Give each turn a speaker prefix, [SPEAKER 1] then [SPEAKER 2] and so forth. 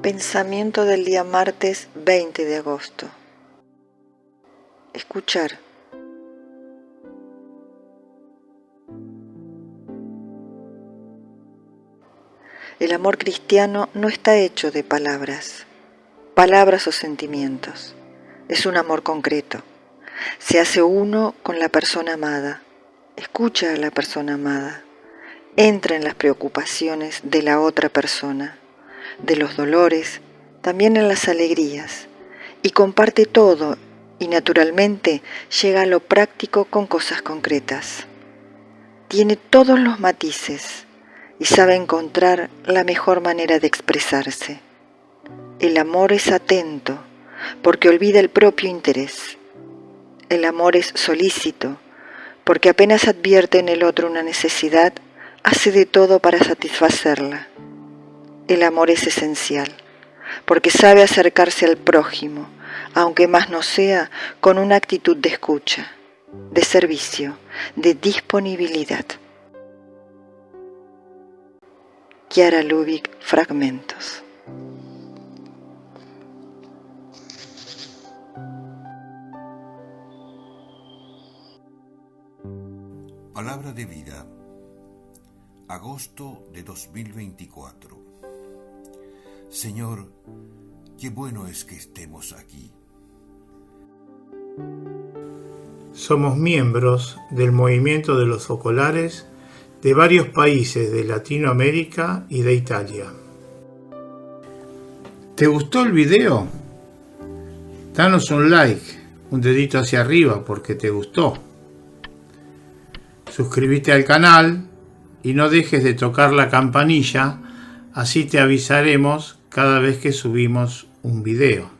[SPEAKER 1] Pensamiento del día martes 20 de agosto. Escuchar. El amor cristiano no está hecho de palabras o sentimientos. Es un amor concreto. Se hace uno con la persona amada. Escucha a la persona amada. Entra en las preocupaciones de la otra persona, de los dolores, también en las alegrías, y comparte todo y naturalmente llega a lo práctico con cosas concretas. Tiene todos los matices y sabe encontrar la mejor manera de expresarse. El amor es atento porque olvida el propio interés. El amor es solícito porque apenas advierte en el otro una necesidad, hace de todo para satisfacerla. El amor es esencial porque sabe acercarse al prójimo, aunque más no sea, con una actitud de escucha, de servicio, de disponibilidad. Chiara Lubich, Fragmentos.
[SPEAKER 2] Palabra de vida, agosto de 2024. Señor, qué bueno es que estemos aquí.
[SPEAKER 3] Somos miembros del movimiento de los focolares de varios países de Latinoamérica y de Italia. ¿Te gustó el video? Danos un like, un dedito hacia arriba porque te gustó. Suscríbete al canal y no dejes de tocar la campanilla, así te avisaremos cada vez que subimos un video.